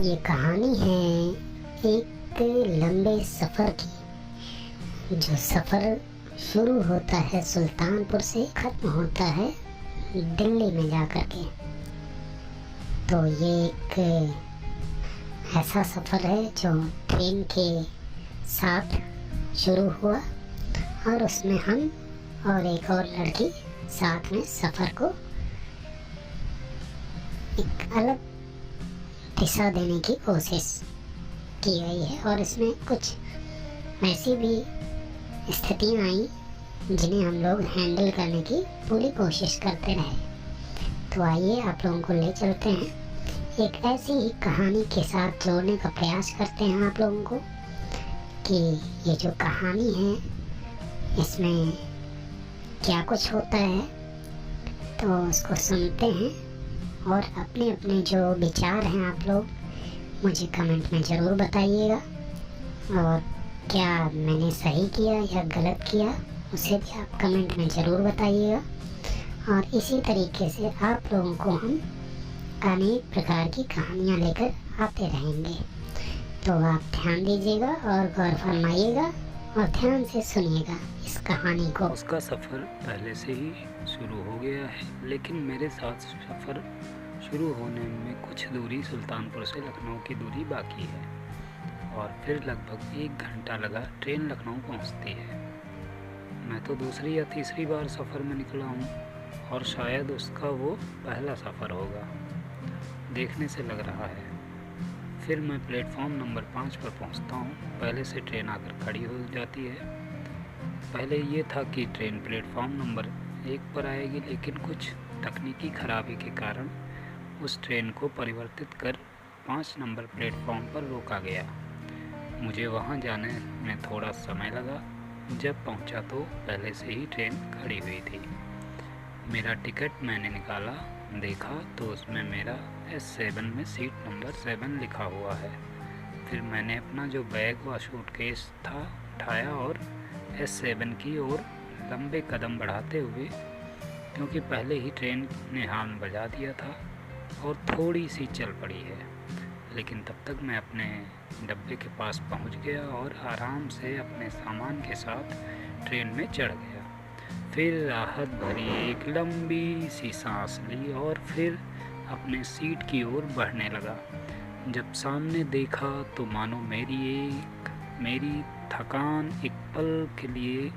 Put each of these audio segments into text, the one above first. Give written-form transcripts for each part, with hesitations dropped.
ये कहानी है एक लंबे सफ़र की। जो सफ़र शुरू होता है सुल्तानपुर से, ख़त्म होता है दिल्ली में जाकर के। तो ये एक ऐसा सफ़र है जो ट्रेन के साथ शुरू हुआ और उसमें हम और एक और लड़की साथ में सफ़र को एक अलग दिशा देने की कोशिश की गई है। और इसमें कुछ ऐसी भी स्थितियाँ आई जिन्हें हम लोग हैंडल करने की पूरी कोशिश करते रहे। तो आइए आप लोगों को ले चलते हैं एक ऐसी ही कहानी के साथ जोड़ने का प्रयास करते हैं आप लोगों को कि ये जो कहानी है इसमें क्या कुछ होता है। तो उसको सुनते हैं और अपने अपने जो विचार हैं आप लोग मुझे कमेंट में ज़रूर बताइएगा। और क्या मैंने सही किया या गलत किया उसे भी आप कमेंट में ज़रूर बताइएगा। और इसी तरीके से आप लोगों को हम अनेक प्रकार की कहानियाँ लेकर आते रहेंगे। तो आप ध्यान दीजिएगा और गौर फरमाइएगा और ध्यान से सुनिएगा इस कहानी को। उसका सफ़र पहले से ही शुरू हो गया है, लेकिन मेरे साथ सफ़र शुरू होने में कुछ दूरी सुल्तानपुर से लखनऊ की दूरी बाकी है और फिर लगभग 1 घंटा लगा ट्रेन लखनऊ पहुंचती है। मैं तो दूसरी या तीसरी बार सफ़र में निकला हूं और शायद उसका वो पहला सफ़र होगा, देखने से लग रहा है। फिर मैं प्लेटफॉर्म नंबर 5 पर पहुंचता हूं। पहले से ट्रेन आकर खड़ी हो जाती है। पहले ये था कि ट्रेन प्लेटफॉर्म नंबर 1 पर आएगी, लेकिन कुछ तकनीकी खराबी के कारण उस ट्रेन को परिवर्तित कर 5 नंबर प्लेटफॉर्म पर रोका गया। मुझे वहां जाने में थोड़ा समय लगा। जब पहुंचा तो पहले से ही ट्रेन खड़ी हुई थी। मेरा टिकट मैंने निकाला, देखा तो उसमें मेरा S7 में सीट नंबर 7 लिखा हुआ है। फिर मैंने अपना जो बैग व सूटकेस था उठाया और S7 की ओर लंबे कदम बढ़ाते हुए, क्योंकि पहले ही ट्रेन ने हॉर्न बजा दिया था और थोड़ी सी चल पड़ी है, लेकिन तब तक मैं अपने डब्बे के पास पहुंच गया और आराम से अपने सामान के साथ ट्रेन में चढ़ गया। फिर राहत भरी एक लंबी सी सांस ली और फिर अपने सीट की ओर बढ़ने लगा। जब सामने देखा तो मानो मेरी थकान एक पल के लिए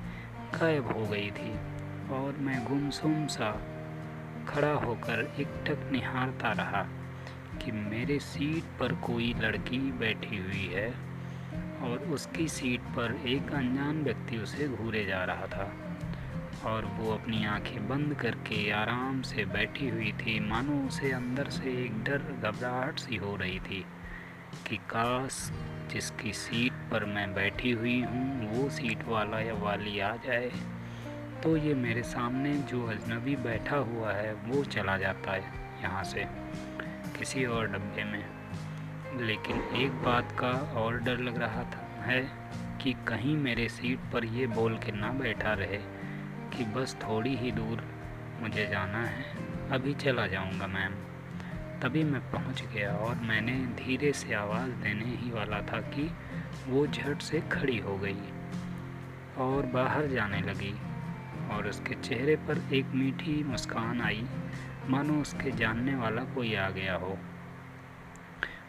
गायब हो गई थी और मैं गुमसुम सा खड़ा होकर एकटक निहारता रहा कि मेरे सीट पर कोई लड़की बैठी हुई है और उसकी सीट पर एक अनजान व्यक्ति उसे घूरे जा रहा था और वो अपनी आंखें बंद करके आराम से बैठी हुई थी। मानो उसे अंदर से एक डर घबराहट सी हो रही थी कि काश जिसकी सीट पर मैं बैठी हुई हूँ वो सीट वाला या वाली आ जाए तो ये मेरे सामने जो अजनबी बैठा हुआ है वो चला जाता है यहाँ से किसी और डब्बे में। लेकिन एक बात का और डर लग रहा है कि कहीं मेरे सीट पर ये बोल के ना बैठा रहे कि बस थोड़ी ही दूर मुझे जाना है, अभी चला जाऊंगा मैम। तभी मैं पहुंच गया और मैंने धीरे से आवाज़ देने ही वाला था कि वो झट से खड़ी हो गई और बाहर जाने लगी और उसके चेहरे पर एक मीठी मुस्कान आई, मानो उसके जानने वाला कोई आ गया हो।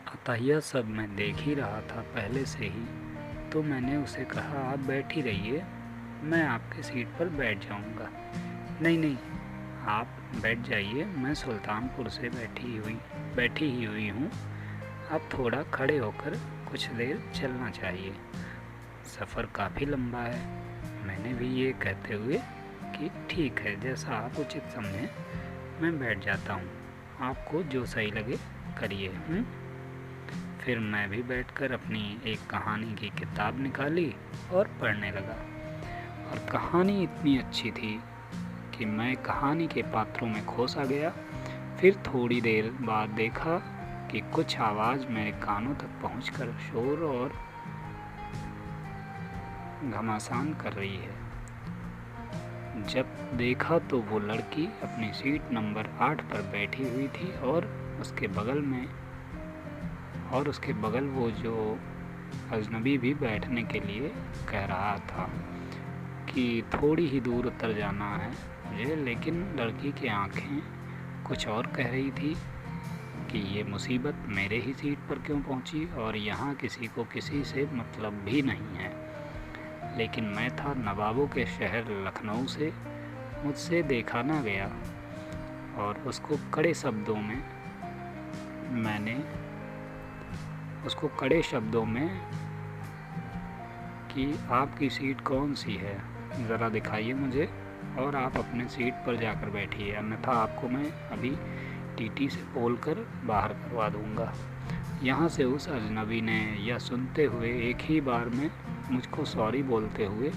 अतः यह सब मैं देख ही रहा था पहले से ही, तो मैंने उसे कहा आप बैठी रहिए, मैं आपके सीट पर बैठ जाऊंगा। नहीं, आप बैठ जाइए, मैं सुल्तानपुर से बैठी ही हुई हूँ, आप थोड़ा खड़े होकर कुछ देर चलना चाहिए, सफ़र काफ़ी लंबा है। मैंने भी ये कहते हुए कि ठीक है, जैसा आप उचित समझें, मैं बैठ जाता हूँ, आपको जो सही लगे करिए। फिर मैं भी बैठकर अपनी एक कहानी की किताब निकाली और पढ़ने लगा। और कहानी इतनी अच्छी थी कि मैं कहानी के पात्रों में खो सा गया। फिर थोड़ी देर बाद देखा कि कुछ आवाज़ मेरे कानों तक पहुंचकर शोर और घमासान कर रही है। जब देखा तो वो लड़की अपनी सीट नंबर 8 पर बैठी हुई थी और उसके बगल में और उसके बगल वो जो अजनबी भी बैठने के लिए कह रहा था कि थोड़ी ही दूर उतर जाना है मुझे, लेकिन लड़की की आंखें कुछ और कह रही थी कि ये मुसीबत मेरे ही सीट पर क्यों पहुंची और यहाँ किसी को किसी से मतलब भी नहीं है। लेकिन मैं था नवाबों के शहर लखनऊ से, मुझसे देखा ना गया। और उसको कड़े शब्दों में कि आपकी सीट कौन सी है, ज़रा दिखाइए मुझे और आप अपने सीट पर जाकर बैठिए, अन्यथा आपको मैं अभी टीटी से बोल कर बाहर करवा दूँगा। यहाँ से उस अजनबी ने यह सुनते हुए एक ही बार में मुझको सॉरी बोलते हुए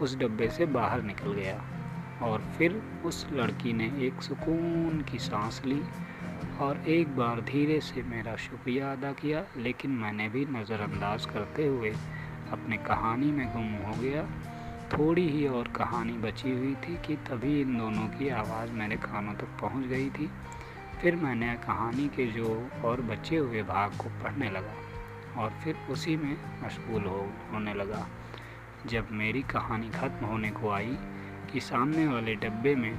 उस डब्बे से बाहर निकल गया। और फिर उस लड़की ने एक सुकून की सांस ली और एक बार धीरे से मेरा शुक्रिया अदा किया, लेकिन मैंने भी नज़रअंदाज करते हुए अपने कहानी में गुम हो गया। थोड़ी ही और कहानी बची हुई थी कि तभी इन दोनों की आवाज़ मेरे कानों तक पहुंच गई थी। फिर मैंने कहानी के जो और बचे हुए भाग को पढ़ने लगा और फिर उसी में मशगूल होने लगा। जब मेरी कहानी ख़त्म होने को आई कि सामने वाले डब्बे में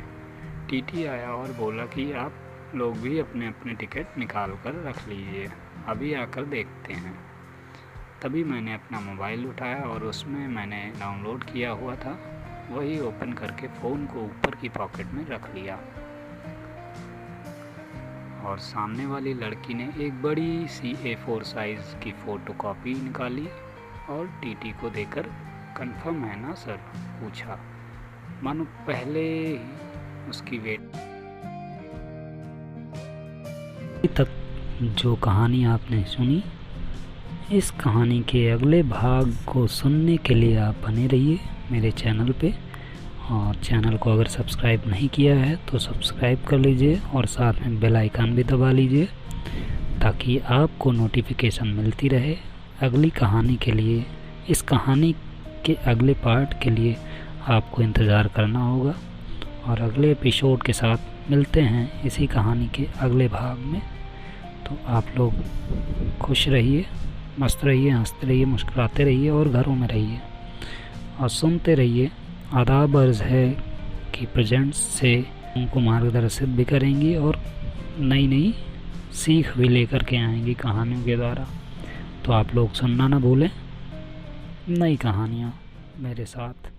टीटी आया और बोला कि आप लोग भी अपने अपने टिकट निकाल कर रख लीजिए, अभी आकर देखते हैं। तभी मैंने अपना मोबाइल उठाया और उसमें मैंने डाउनलोड किया हुआ था वही ओपन करके फ़ोन को ऊपर की पॉकेट में रख लिया। और सामने वाली लड़की ने एक बड़ी सी A4 साइज़ की फ़ोटोकॉपी निकाली और टीटी को देकर कंफर्म है ना सर पूछा, मानो पहले ही उसकी वेट तक। जो कहानी आपने सुनी, इस कहानी के अगले भाग को सुनने के लिए आप बने रहिए मेरे चैनल पे। और चैनल को अगर सब्सक्राइब नहीं किया है तो सब्सक्राइब कर लीजिए और साथ में बेल आइकन भी दबा लीजिए ताकि आपको नोटिफिकेशन मिलती रहे अगली कहानी के लिए। इस कहानी के अगले पार्ट के लिए आपको इंतज़ार करना होगा और अगले एपिसोड के साथ मिलते हैं इसी कहानी के अगले भाग में। तो आप लोग खुश रहिए, मस्त रहिए, हंसते रहिए, मुस्कुराते रहिए और घरों में रहिए और सुनते रहिए। आदाब अर्ज़ है कि प्रेजेंट्स से उनको मार्गदर्शित भी करेंगी और नई नई सीख भी लेकर के आएंगी कहानियों के द्वारा। तो आप लोग सुनना ना भूलें नई कहानियाँ मेरे साथ।